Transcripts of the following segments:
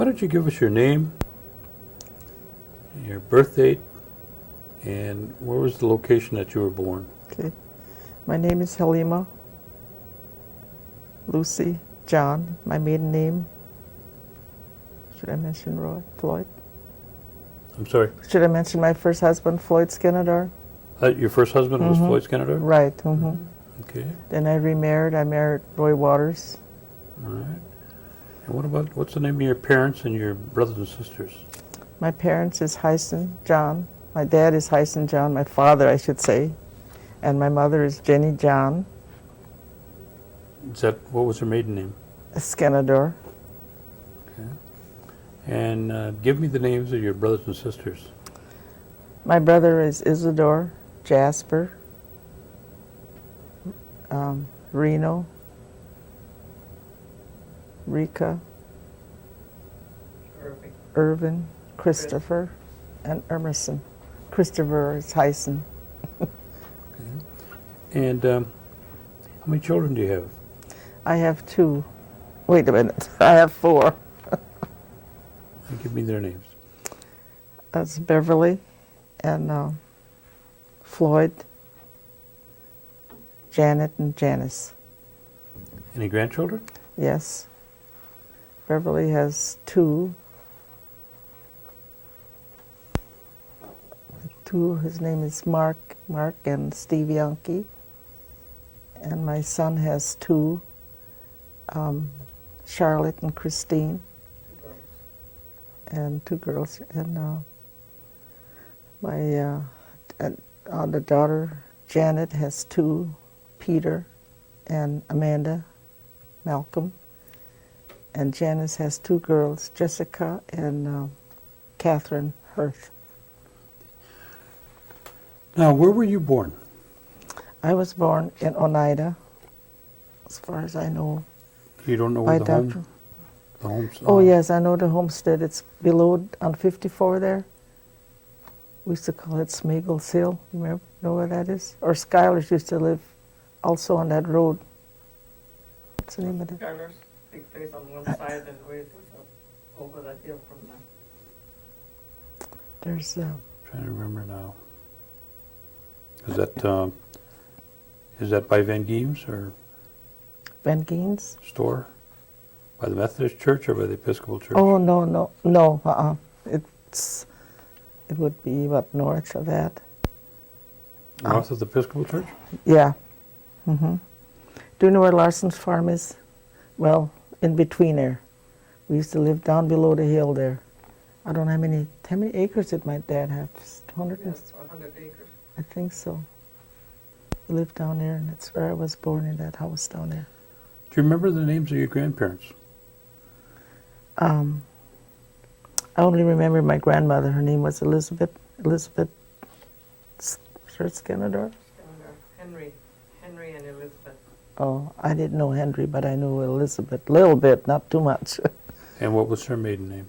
don't you give us your name, your birth date, and where was the location that you were born? Okay. My name is Helena Lucy John. My maiden name. Should I mention Floyd? I'm sorry. Should I mention my first husband, Floyd Skinador? Your first husband was Floyd Skinner? Right. Okay. Then I remarried. I married Roy Waters. All right. And what's the name of your parents and your brothers and sisters? My parents is Hyson John. My dad is Hyson John, my father, I should say. And my mother is Jenny John What was her maiden name? Skinador. Okay. And give me the names of your brothers and sisters. My brother is Isidore, Jasper, Reno, Rika, Irvin, Christopher, and Emerson. Christopher is Hyson. And how many children do you have? I have 2. Wait a minute. I have 4. Give me their names. That's Beverly and Floyd, Janet, and Janice. Any grandchildren? Yes. Beverly has 2. His name is Mark and Steve Yankee. And my son has 2, Charlotte and Christine. And 2 girls. And my other daughter, Janet, has 2, Peter and Amanda Malcolm. And Janice has 2 girls, Jessica and Catherine Hirth. Now, where were you born? I was born in Oneida, as far as I know. You don't know My where doctor. the home's Oh, yes, I know the homestead. It's below on 54 there. We used to call it Smeagol's Hill. You know where that is? Or Schuyler's used to live also on that road. What's the name of it? Schuyler's big place on one side and Ray's was up over the hill from there. There's Trying to remember now. Is that by Van Geem's or Van Geen's. store? By the Methodist Church or by the Episcopal Church? Oh, no. It would be what, north of that? North of the Episcopal Church? Yeah. Do you know where Larson's farm is? Well, in between there. We used to live down below the hill there. I don't know how many acres did my dad have? 200? Yes, 100 acres. I think so. We lived down there, and that's where I was born, in that house down there. Do you remember the names of your grandparents? I only remember my grandmother. Her name was Elizabeth Skinador. Henry and Elizabeth. Oh, I didn't know Henry, but I knew Elizabeth. A little bit, not too much. And what was her maiden name?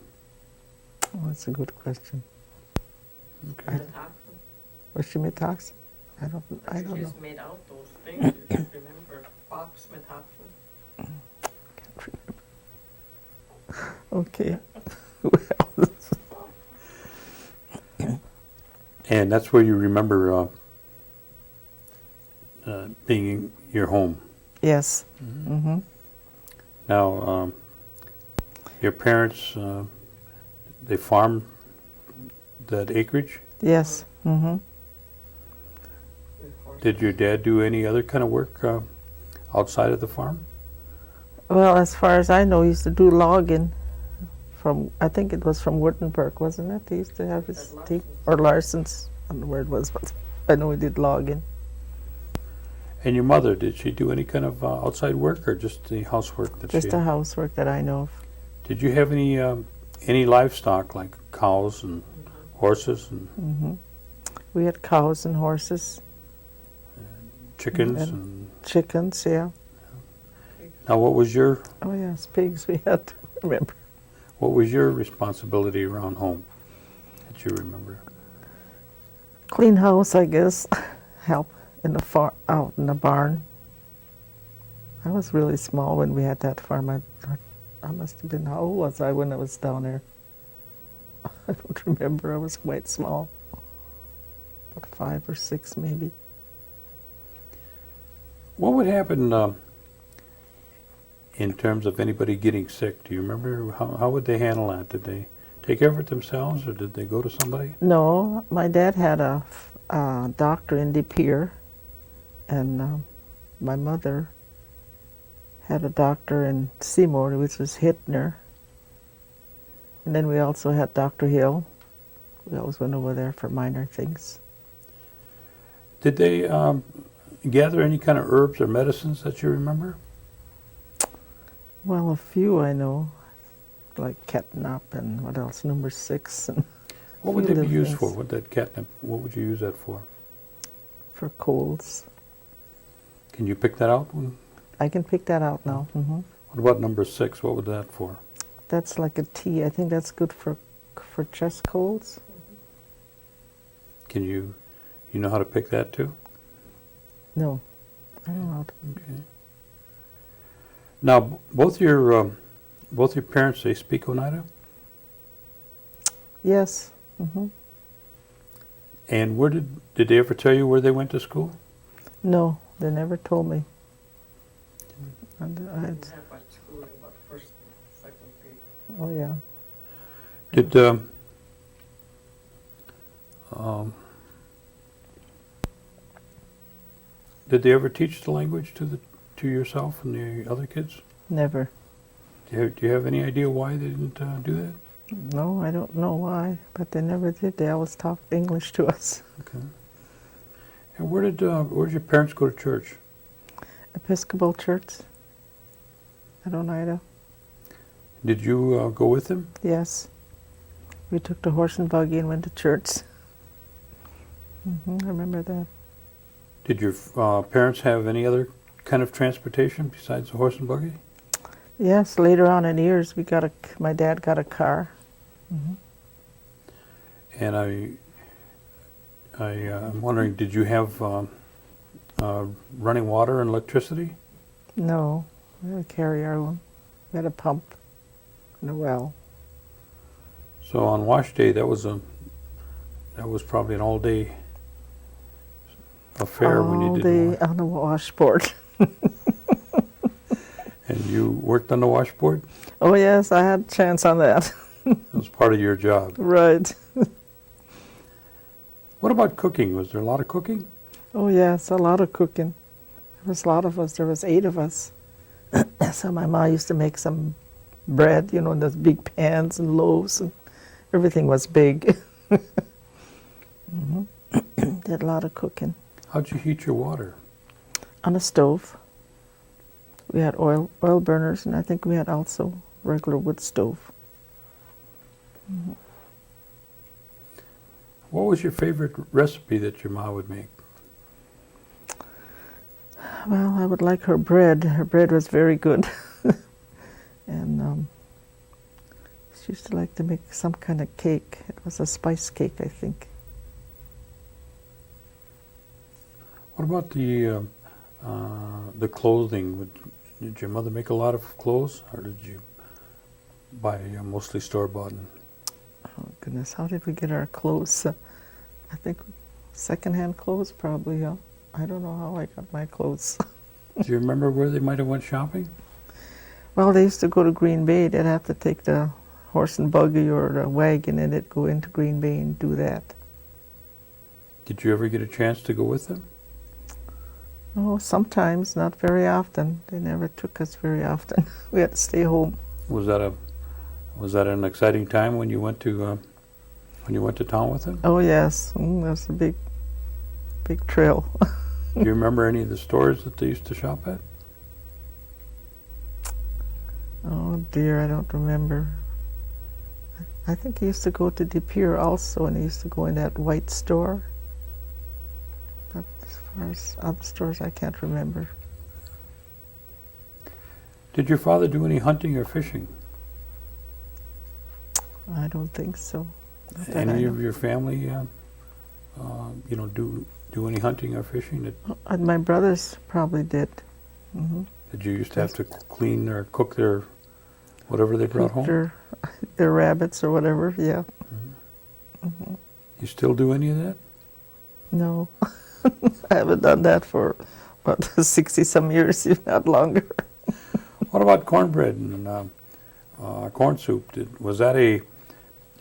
Oh, that's a good question. Okay. Was she Metoxen? I don't She know. just made out those things. You should remember. Fox Metoxen. Can't remember. Okay. And that's where you remember being your home. Yes. Now, your parents, they farmed that acreage? Yes. Did your dad do any other kind of work outside of the farm? Well, as far as I know, he used to do logging from, I think it was from Wurtemberg, wasn't it? He used to have his team, or Larson's, I don't know where it was, but I know he did logging. And your mother, did she do any kind of outside work or just the housework that Just she the had? housework that I know of. Did you have any livestock like cows and horses and We had cows and horses, chickens? And- And chickens, yeah. now, what was your Oh, yes, pigs we had to remember. responsibility around home that you remember? Clean house, I guess. Help in the farm, out in the barn. I was really small when we had that farm. I must have been, how old was I when I was down there? I don't remember. I was quite small. About 5 or 6 maybe. What would happen in terms of anybody getting sick? Do you remember? How would they handle that? Did they take care of it themselves, or did they go to somebody? No, my dad had a doctor in De Pere, and my mother had a doctor in Seymour, which was Hittner. And then we also had Dr. Hill. We always went over there for minor things. Did they gather any kind of herbs or medicines that you remember? Well, a few I know, like catnip and what else, number 6. And What would few they be little used for? things. What that catnip? What would you use that for? For colds. Can you pick that out? I can pick that out now. What about number 6? What would that for? That's like a tea. I think that's good for chest colds. Can you know how to pick that too? No, I don't know how to. Okay. Now, both your parents, they speak Oneida? Yes. And where did they ever tell you where they went to school? No, they never told me. And I didn't have much schooling, but first, second grade. oh yeah. Did did they ever teach the language to yourself and the other kids? Never. Do you have any idea why they didn't do that? No, I don't know why, but they never did. They always talked English to us. Okay. And where did your parents go to church? Episcopal Church at Oneida. Did you go with them? Yes. We took the horse and buggy and went to church. I remember that. Did your parents have any other kind of transportation besides the horse and buggy? Yes, later on in years, my dad got a car. And I'm wondering, did you have running water and electricity? No, we had to carry our own. We had a pump and a well. So on wash day, that was probably an all-day affair when you All did day wash. on the washboard. And you worked on the washboard? Oh yes, I had a chance on that. That was part of your job. Right. What about cooking? Was there a lot of cooking? Oh yes, a lot of cooking. There was a lot of us. There was 8 of us. So my mom used to make some bread, in those big pans and loaves, and everything was big. Did a lot of cooking. How'd you heat your water? On a stove. We had oil burners, and I think we had also regular wood stove. What was your favorite recipe that your mom would make? Well, I would like her bread. Her bread was very good. And she used to like to make some kind of cake. It was a spice cake, I think. What about the clothing? Did your mother make a lot of clothes, or did you buy mostly store-bought? Oh, goodness, how did we get our clothes? I think secondhand clothes, probably. I don't know how I got my clothes. Do you remember where they might have went shopping? Well, they used to go to Green Bay. They'd have to take the horse and buggy or the wagon, and they'd go into Green Bay and do that. Did you ever get a chance to go with them? Oh, sometimes, not very often. They never took us very often. We had to stay home. Was that an exciting time when you went to town with them? Oh yes, that was a big trail. Do you remember any of the stores that they used to shop at? Oh dear, I don't remember. I think he used to go to De Pere also, and he used to go in that white store. But as far as other stores, I can't remember. Did your father do any hunting or fishing? I don't think so. Not that I Any know. of your family, do any hunting or fishing? My brothers probably did. Did you used to have to clean or cook their Whatever they brought home? Their rabbits or whatever, yeah. You still do any of that? No, I haven't done that for, what, 60-some years, if not longer. What about cornbread and corn soup? Was that a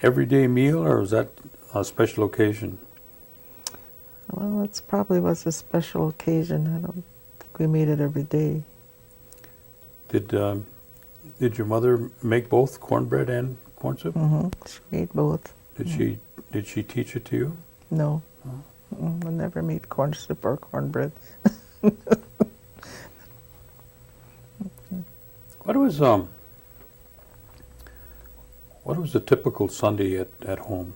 everyday meal, or was that a special occasion? Well, it probably was a special occasion. I don't think we made it every day. Did your mother make both cornbread and corn soup? She made both. Did she teach it to you? No. I never made corn soup or cornbread. What was a typical Sunday at home?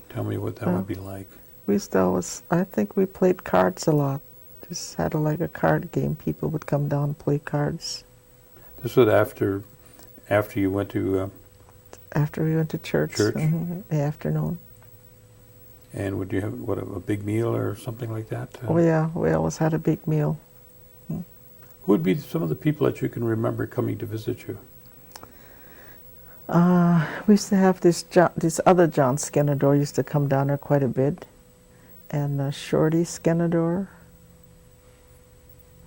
Tell me what that would be like. We used to always, I think we played cards a lot. Just had like a card game. People would come down and play cards. This was after you went to After we went to church. In the afternoon. And would you have a big meal or something like that? Oh yeah, we always had a big meal. Who would be some of the people that you can remember coming to visit you? We used to have this other John Skenador used to come down there quite a bit, and Shorty Skenador.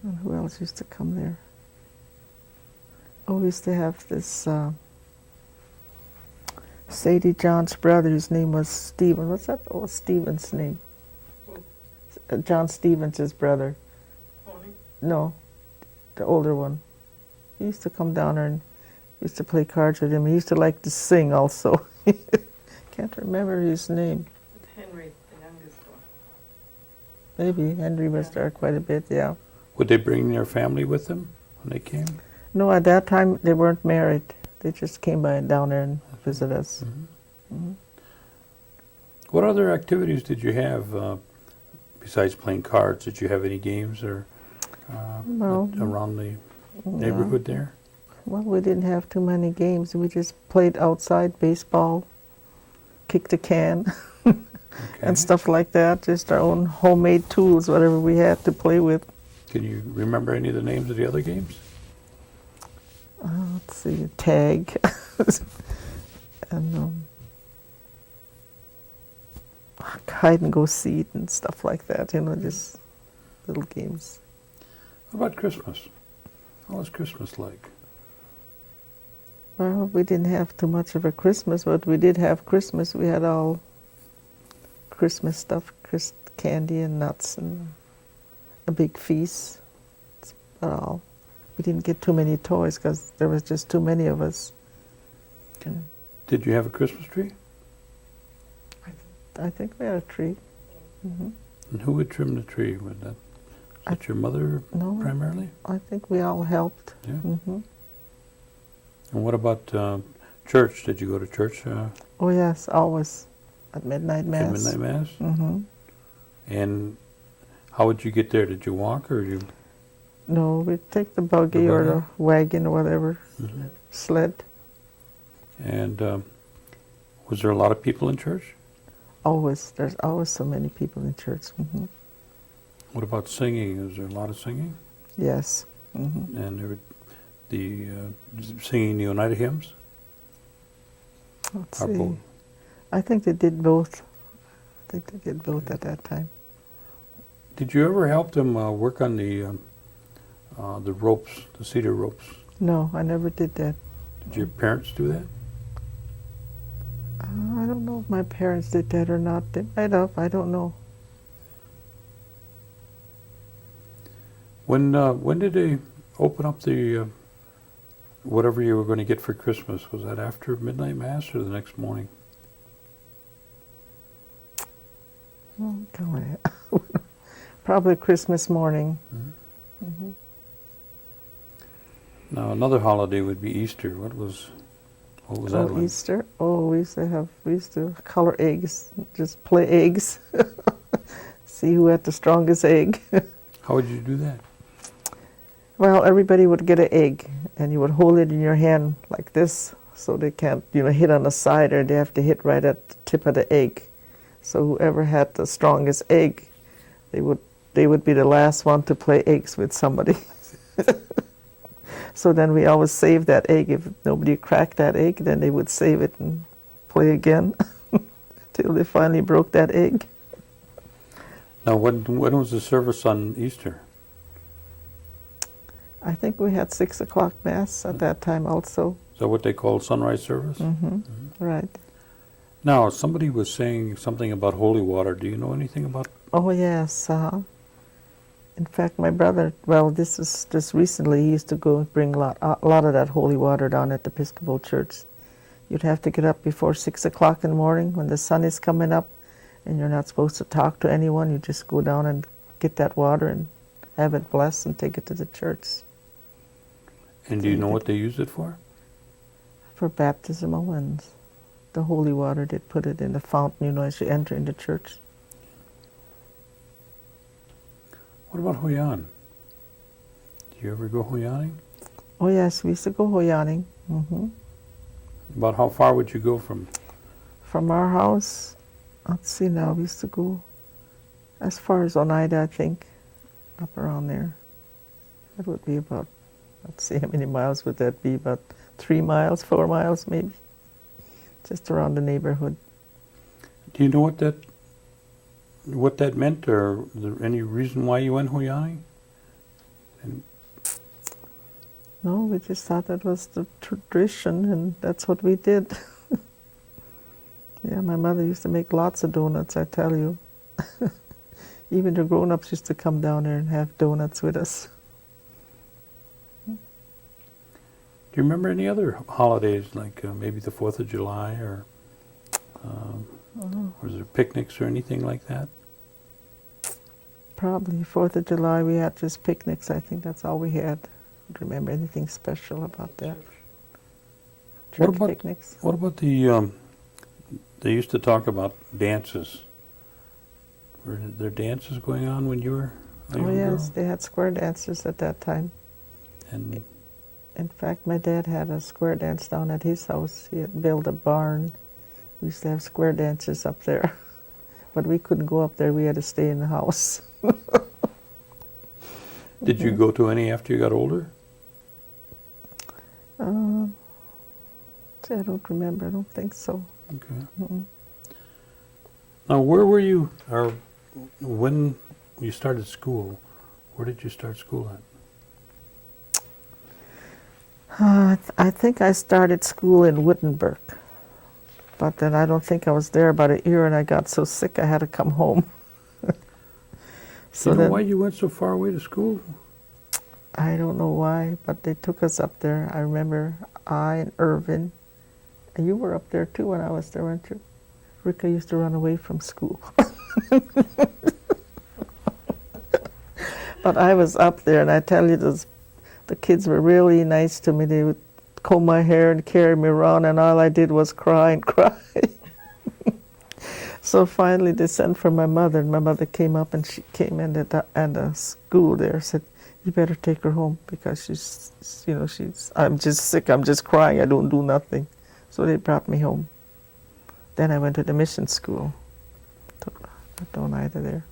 And who else used to come there? Oh, we used to have this Sadie John's brother, whose name was Stephen. What's that? Oh, Stephen's name. John Stevens, his brother. Tony? No, the older one. He used to come down there and used to play cards with him. He used to like to sing also. Can't remember his name. Henry, the youngest one. Maybe Henry was there quite a bit, yeah. Would they bring their family with them when they came? No, at that time they weren't married. They just came by down there and visit us. What other activities did you have besides playing cards? Did you have any games or around the neighborhood there? Well, we didn't have too many games. We just played outside baseball, kicked a can, and stuff like that. Just our own homemade tools, whatever we had to play with. Can you remember any of the names of the other games? Let's see, tag, and hide and go seek and stuff like that. Just little games. What about Christmas? What was Christmas like? Well, we didn't have too much of a Christmas, but we did have Christmas. We had all Christmas stuff, candy and nuts and a big feast. That's about all. We didn't get too many toys because there was just too many of us. Did you have a Christmas tree? I think we had a tree. And who would trim the tree? Was that your mother primarily? I think we all helped. Yeah. And what about church? Did you go to church? Oh yes, always at midnight mass. At midnight mass? And how would you get there? Did you walk or you? No, we'd take the buggy or the wagon or whatever, sled. And was there a lot of people in church? Always. There's always so many people in church. What about singing? Was there a lot of singing? Yes. And there would the singing the United hymns? Let's see. I think they did both. I think they did both at that time. Did you ever help them work on the ropes, the cedar ropes? No, I never did that. Did your parents do that? I don't know if my parents did that or not. They might have. I don't know. When did they open up the whatever you were going to get for Christmas? Was that after midnight mass or the next morning? Probably Christmas morning. Now another holiday would be Easter. What was that like? Easter? Oh, we used to color eggs, just play eggs. See who had the strongest egg. How would you do that? Well, everybody would get an egg, and you would hold it in your hand like this, so they can't, hit on the side, or they have to hit right at the tip of the egg. So whoever had the strongest egg, they would be the last one to play eggs with somebody. So then we always save that egg. If nobody cracked that egg, then they would save it and play again till they finally broke that egg. Now, when was the service on Easter? I think we had 6 o'clock Mass at that time also. Is that what they call sunrise service? Right. Now, somebody was saying something about holy water. Do you know anything about? Oh, yes. In fact, my brother, well, this is just recently, he used to go and bring a lot of that holy water down at the Episcopal Church. You'd have to get up before 6 o'clock in the morning when the sun is coming up, and you're not supposed to talk to anyone. You just go down and get that water and have it blessed and take it to the church. And do you know what they use it for? For baptismal and the holy water, they put it in the fountain, you know, as you enter into church. What about Hoyan? Do you ever go Hoyaning? Oh, yes, we used to go Hoyaning. About how far would you go from? From our house, let's see now, we used to go as far as Oneida, I think, up around there. That would be about, let's see, how many miles would that be? About 3 miles, 4 miles maybe, just around the neighborhood. Do you know what that meant, or is there any reason why you went Hoyaning? No, we just thought that was the tradition, and that's what we did. Yeah, my mother used to make lots of donuts, I tell you. Even the grown-ups used to come down there and have donuts with us. Do you remember any other holidays, like maybe the 4th of July, or was there picnics or anything like that? Probably 4th of July, we had just picnics. I think that's all we had. I don't remember anything special about that. Church picnics. What about the, they used to talk about dances. Were there dances going on when you were a young Oh, yes, girl? they had square dances at that time. And In fact, my dad had a square dance down at his house. He had built a barn. We used to have square dances up there. But we couldn't go up there. We had to stay in the house. did you go to any after you got older? I don't remember. I don't think so. Okay. Now, where were you, or when you started school, where did you start school at? I think I started school in Wittenberg. But then I don't think I was there about a year, and I got so sick I had to come home. Do you know why you went so far away to school? I don't know why, but they took us up there. I remember I and Irvin, and you were up there too when I was there, weren't you? Rika used to run away from school. But I was up there, and I tell you, the kids were really nice to me. They would comb my hair and carry me around, and all I did was cry and cry. So finally they sent for my mother, and my mother came up, and she came in at the school there, said, "You better take her home because I'm just sick, I'm just crying, I don't do nothing." So they brought me home. Then I went to the mission school. I don't either there.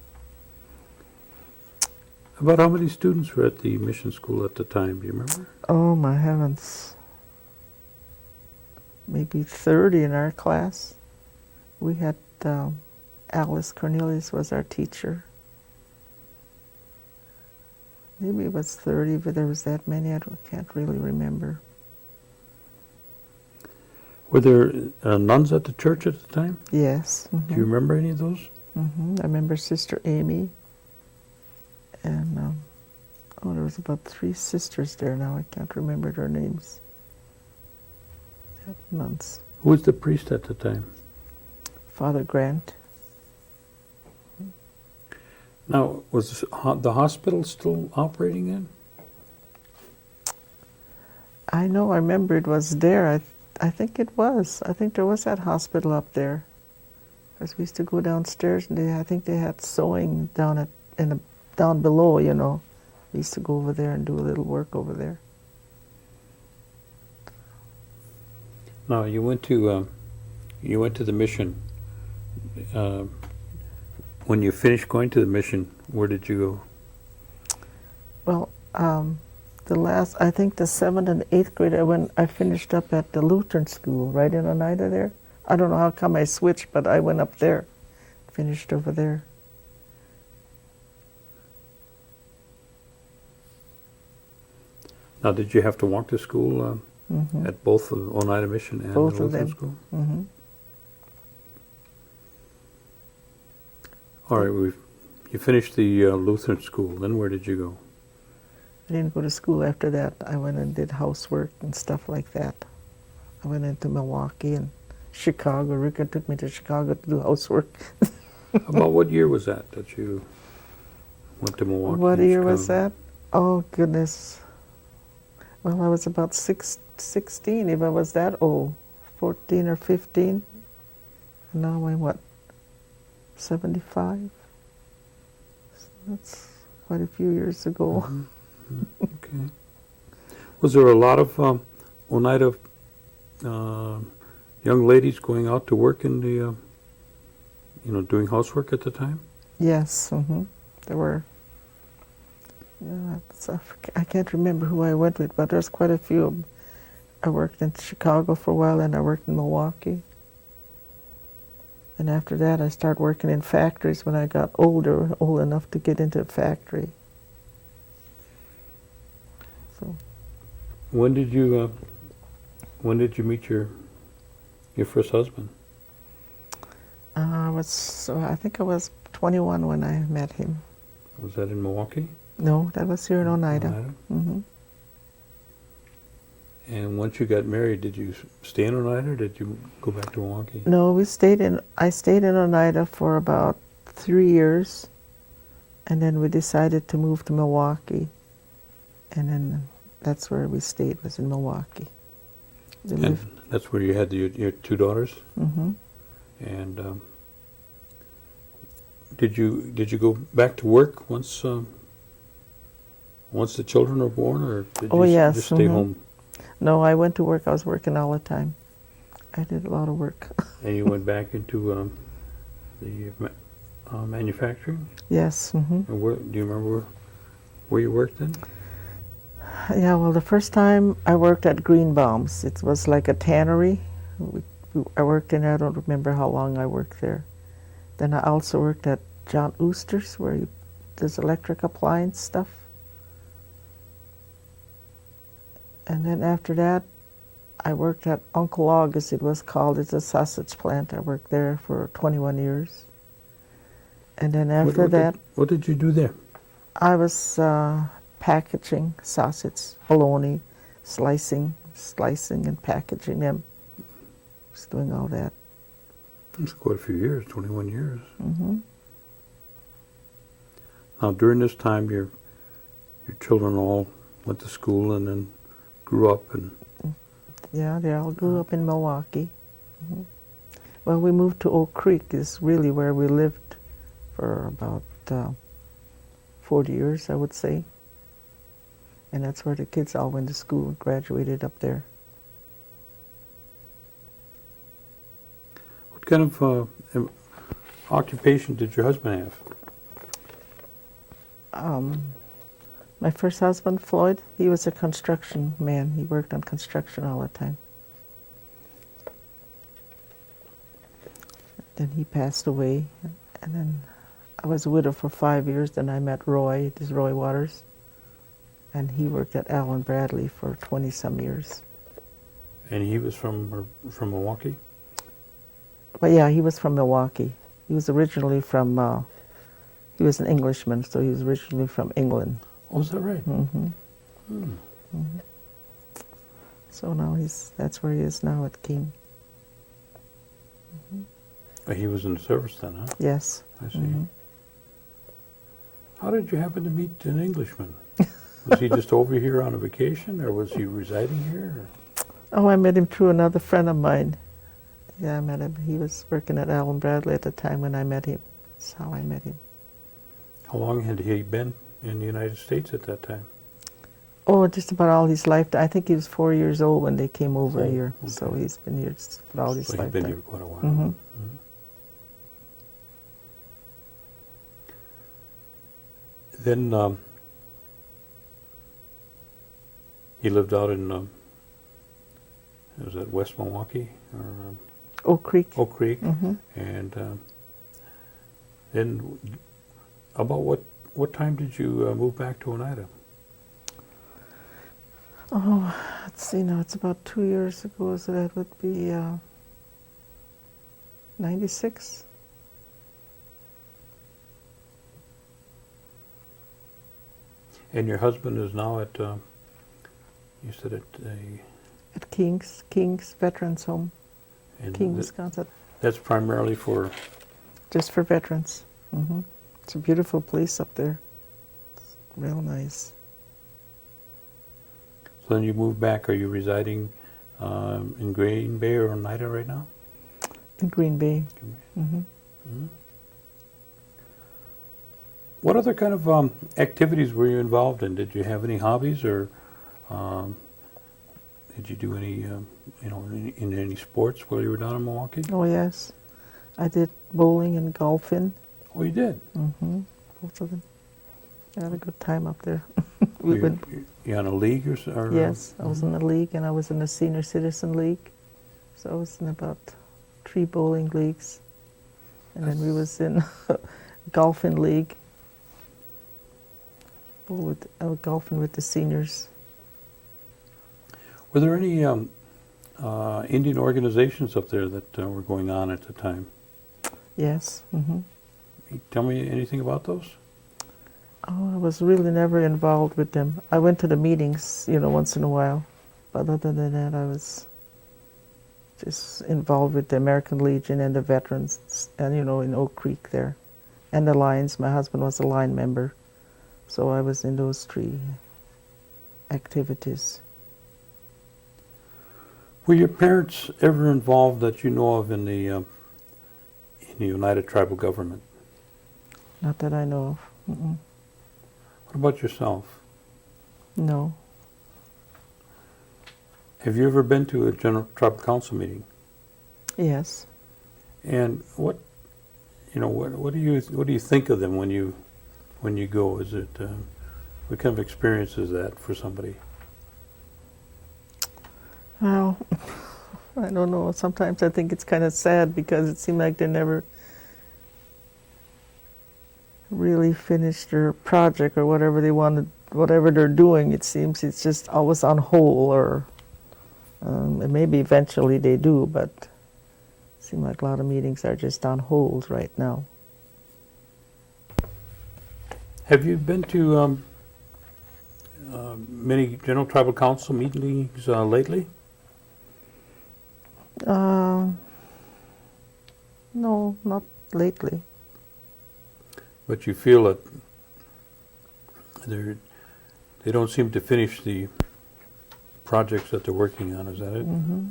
About how many students were at the mission school at the time, do you remember? Oh my heavens. Maybe 30 in our class. We had Alice Cornelius was our teacher. Maybe it was 30, but there was that many, can't really remember. Were there nuns at the church at the time? Yes. Do you remember any of those? I remember Sister Amy. And, there was about 3 sisters there now. I can't remember their names. Nuns. Who was the priest at the time? Father Grant. Now, was the hospital still operating then? I know, I remember it was there. I think it was. I think there was that hospital up there. Because we used to go downstairs, and I think they had sewing down below, you know. We used to go over there and do a little work over there. No, you went to the mission. When you finished going to the mission, where did you go? Well, I think the 7th and 8th grade, I finished up at the Lutheran school right in Oneida there. I don't know how come I switched, but I went up there, finished over there. Now, did you have to walk to school at both the Oneida Mission and Both the of Lutheran them. school? Hmm. All right, you finished the Lutheran school. Then where did you go? I didn't go to school after that. I went and did housework and stuff like that. I went into Milwaukee and Chicago. Rika took me to Chicago to do housework. About what year was that you went to Milwaukee? What and year was Chicago? that? Oh, goodness. Well, I was about 16, if I was that old. 14 or 15. And now I'm, what, 75? So that's quite a few years ago. Mhm. Okay. Was there a lot of Oneida young ladies going out to work in the, doing housework at the time? Yes, there were. Yeah, I can't remember who I went with, but there's quite a few of them. I worked in Chicago for a while, and I worked in Milwaukee. And after that, I started working in factories when I got old enough to get into a factory. So When did you meet your first husband? I think I was 21 when I met him. Was that in Milwaukee? No, that was here in Oneida. Hmm. And once you got married, did you stay in Oneida or did you go back to Milwaukee? No, I stayed in Oneida for about 3 years, and then we decided to move to Milwaukee, and then that's where we stayed, was in Milwaukee. And that's where you had your two daughters? Mm-hmm. And did you go back to work once the children were born, or did Oh, you yes, just stay mhm. home? No, I went to work. I was working all the time. I did a lot of work. And you went back into the manufacturing? Yes. Mm-hmm. And do you remember where you worked then? Yeah, well, the first time I worked at Greenbaum's, it was like a tannery. I worked in there. I don't remember how long I worked there. Then I also worked at John Ooster's, where he does electric appliance stuff. And then after that, I worked at Uncle August, it was called. It's a sausage plant. I worked there for 21 years. And then after that, What did you do there? I was packaging sausage, bologna, slicing and packaging them. Just doing all that. It's quite a few years, 21 years. Mm-hmm. Now, during this time, your children all went to school and then grew up and... Yeah, they all grew up in Milwaukee. Mm-hmm. Well, we moved to Oak Creek, is really where we lived for about 40 years, I would say. And that's where the kids all went to school and graduated up there. What kind of occupation did your husband have? My first husband, Floyd, he was a construction man. He worked on construction all the time. Then he passed away, and then I was a widow for 5 years. Then I met Roy, this is Roy Waters, and he worked at Allen Bradley for 20-some years. And he was from Milwaukee? But yeah, he was from Milwaukee. He was originally from, he was an Englishman, so he was originally from England. Oh, is that right? Mm-hmm. Hmm. Mm-hmm. So now that's where he is now at King. Mm-hmm. He was in the service then, huh? Yes. I see. Mm-hmm. How did you happen to meet an Englishman? Was he just over here on a vacation, or was he residing here? Or? Oh, I met him through another friend of mine. Yeah, I met him. He was working at Allen Bradley at the time when I met him. That's how I met him. How long had he been in the United States at that time? Oh, just about all his life. I think he was 4 years old when they came over Oh, here. okay. So he's been here just about all his So life. he'd been here quite a while. Mm-hmm. Mhm. Then You lived out in, was that West Milwaukee or Oak Creek. Oak Creek? Hmm. And then, about what time did you move back to Oneida? Oh, let's see now, it's about 2 years ago, so that would be 96. And your husband is now at, you said at a... At King's Veterans Home, and King, Wisconsin, that's primarily for... just for veterans. Hmm. It's a beautiful place up there. It's real nice. So then you moved back. Are you residing in Green Bay or Oneida right now? In Green Bay. Hmm. Mhm. What other kind of activities were you involved in? Did you have any hobbies, or did you do any, in any sports while you were down in Milwaukee? Oh yes, I did bowling and golfing. Oh, you did. Hmm. Both of them. I had a good time up there. Were you on a league or Yes, I was in the league, and I was in the senior citizen league. So I was in about 3 bowling leagues, and then we was in golfing league. Golfing with the seniors. Were there any Indian organizations up there that were going on at the time? Yes. Hmm. Can you tell me anything about those? Oh, I was really never involved with them. I went to the meetings, once in a while, but other than that, I was just involved with the American Legion and the veterans, and in Oak Creek there, and the Lions. My husband was a line member, so I was in those 3 activities. Were your parents ever involved that you know of in the United Tribal Government? Not that I know of. Mm-mm. What about yourself? No. Have you ever been to a General Tribal Council meeting? Yes. And what do you think of them when you go? Is it what kind of experience is that for somebody? Well, I don't know. Sometimes I think it's kind of sad because it seemed like they never really finished their project or whatever they wanted, whatever they're doing. It seems it's just always on hold, or and maybe eventually they do, but it seems like a lot of meetings are just on hold right now. Have you been to many General Tribal Council meetings lately? No, not lately. But you feel that they don't seem to finish the projects that they're working on, is that it? Mm-hmm.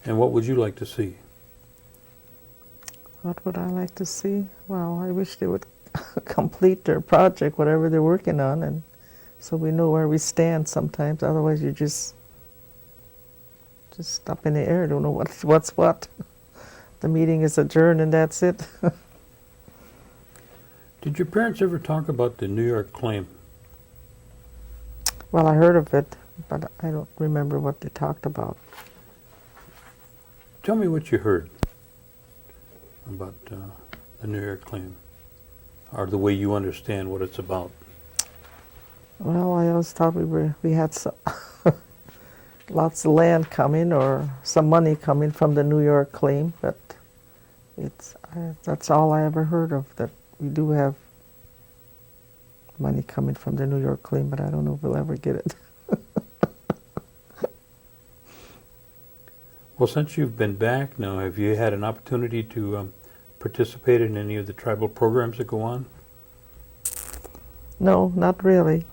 And what would you like to see? What would I like to see? Well, I wish they would complete their project, whatever they're working on, and so we know where we stand sometimes. Otherwise, you just up in the air, don't know what's what. The meeting is adjourned and that's it. Did your parents ever talk about the New York claim? Well, I heard of it, but I don't remember what they talked about. Tell me what you heard about the New York claim, or the way you understand what it's about. Well, I always thought we had lots of land coming or some money coming from the New York claim, but that's all I ever heard of, that we do have money coming from the New York claim, but I don't know if we'll ever get it. Well, since you've been back now, have you had an opportunity to participate in any of the tribal programs that go on? No, not really.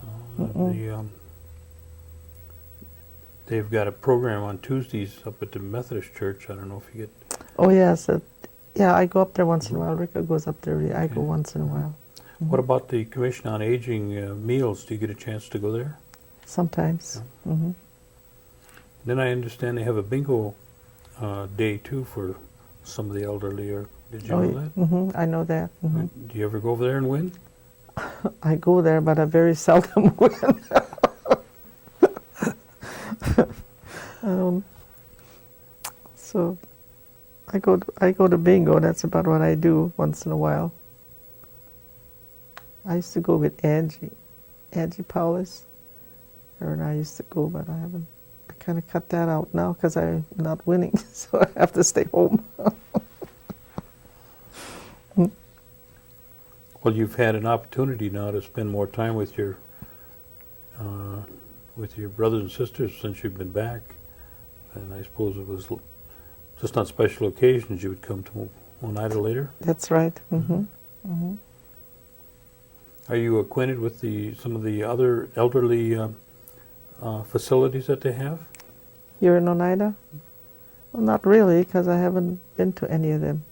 They've got a program on Tuesdays up at the Methodist Church. I don't know if you get... Oh, yes. Yeah, I go up there once in a while. Rika goes up there. I go once in a while. Mm-hmm. What about the Commission on Aging meals? Do you get a chance to go there? Sometimes. Yeah. Mm-hmm. Then I understand they have a bingo day, too, for some of the elderly. Or did you know that? Mm-hmm. I know that. Mm-hmm. Do you ever go over there and win? I go there, but I very seldom win. I don't. So I go to bingo. That's about what I do once in a while. I used to go with Angie Paulus. Her and I used to go, but I haven't. I kind of cut that out now because I'm not winning, so I have to stay home. Well, you've had an opportunity now to spend more time with your brothers and sisters since you've been back, and I suppose it was just on special occasions you would come to Oneida later. That's right. Mm-hmm. Mm-hmm. Are you acquainted with some of the other elderly facilities that they have? You're in Oneida? Well, not really, because I haven't been to any of them.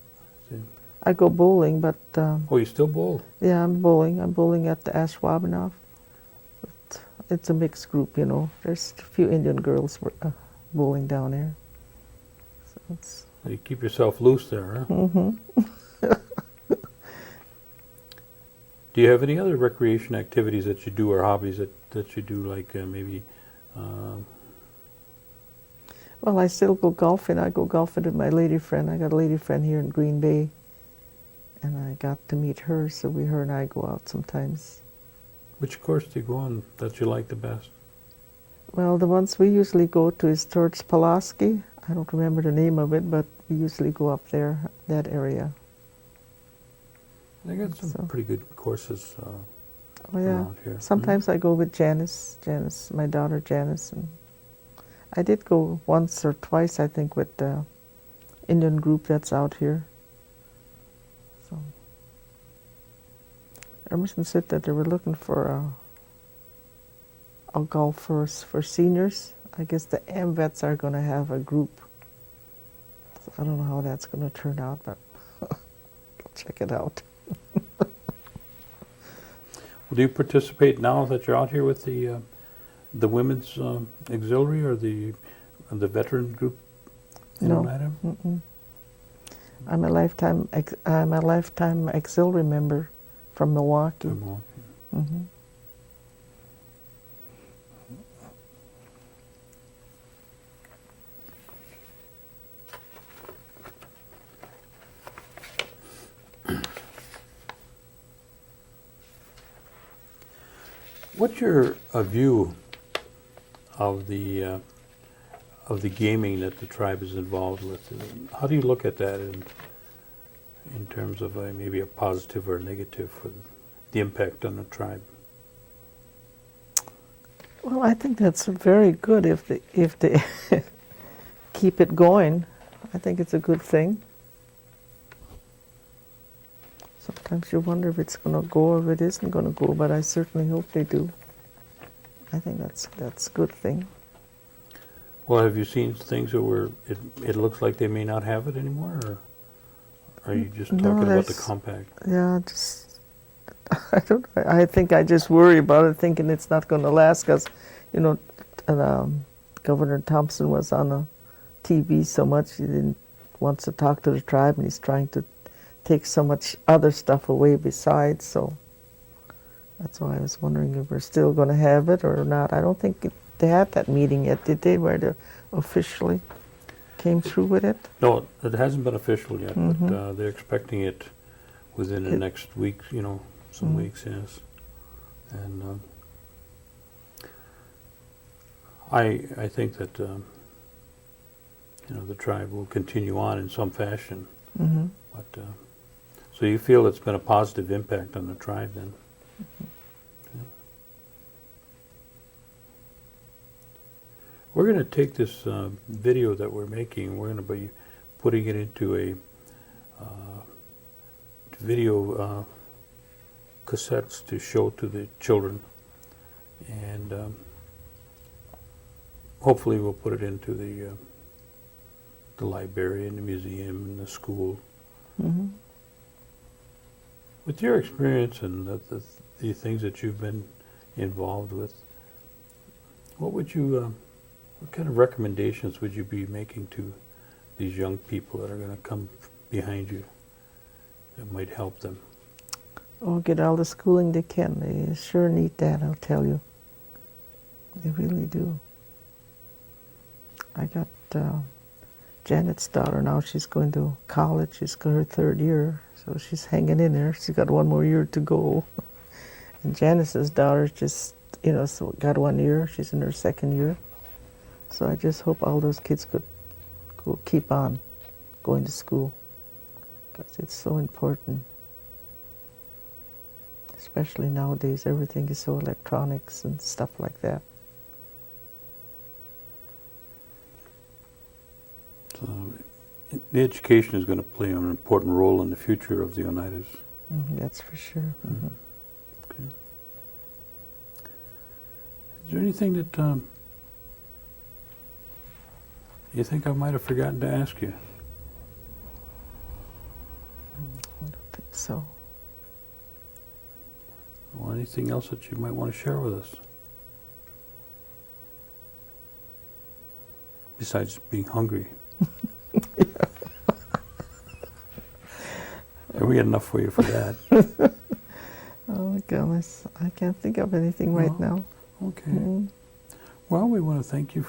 See. I go bowling, but Oh, you still bowl? yeah, I'm bowling. I'm bowling at the Ashwaubenon. It's a mixed group, you know. There's a few Indian girls bowling down there. So it's. You keep yourself loose there, huh? Mm-hmm. Do you have any other recreation activities that you do or hobbies that you do, like maybe? Well, I still go golfing. I go golfing with my lady friend. I got a lady friend here in Green Bay, and I got to meet her, so her and I go out sometimes. Which course do you go on that you like the best? Well, the ones we usually go to is towards Pulaski. I don't remember the name of it, but we usually go up there, that area. They got some pretty good courses Oh yeah. around here. Sometimes I go with Janice, my daughter Janice, and I did go once or twice, I think, with the Indian group that's out here. So Emerson said that they were looking for a golf for seniors. I guess the AMVETs are going to have a group. So I don't know how that's going to turn out, but check it out. Well, do you participate now that you're out here with the women's auxiliary or the veteran group in No. Oneida? Mm-mm. I'm a lifetime auxiliary member from Milwaukee. Mm-hmm. What's your view of the gaming that the tribe is involved with? How do you look at that in terms of maybe a positive or a negative for the impact on the tribe? Well, I think that's very good if they keep it going. I think it's a good thing. Sometimes you wonder if it's going to go or if it isn't going to go, but I certainly hope they do. I think that's a good thing. Well, have you seen things where it looks like they may not have it anymore, or are you just talking about the compact? Yeah, I think I just worry about it, thinking it's not going to last, because, you know, Governor Thompson was on a TV so much, wants to talk to the tribe, and he's trying to take so much other stuff away besides, so that's why I was wondering if we're still going to have it or not. I don't think they had that meeting yet, did they, where they officially came through with it? No, it hasn't been official yet, Mm-hmm. but they're expecting it within the next week, some Mm-hmm. weeks, yes. And I think that, the tribe will continue on in some fashion. Mm-hmm. But so you feel it's been a positive impact on the tribe then? Mm-hmm. Okay. We're going to take this video that we're making, we're going to be putting it into a video cassettes to show to the children, and hopefully we'll put it into the library and the museum and the school. Mm-hmm. With your experience and the things that you've been involved with, what kind of recommendations would you be making to these young people that are going to come behind you that might help them? Oh, get all the schooling they can. They sure need that, I'll tell you. They really do. I got Janet's daughter now. She's going to college. She's got her 3rd year, so she's hanging in there. She's got 1 more year to go. And Janice's daughter's just, so got 1 year. She's in her 2nd year. So I just hope all those kids could keep on going to school, because it's so important. Especially nowadays, everything is so electronics and stuff like that. So the education is going to play an important role in the future of the Oneidas. That's for sure. Mm-hmm. Okay. Is there anything that you think I might have forgotten to ask you? I don't think so. Or anything else that you might want to share with us? Besides being hungry. And we got enough for you for that. Oh, goodness. I can't think of anything right now. Okay. Mm. Well, we want to thank you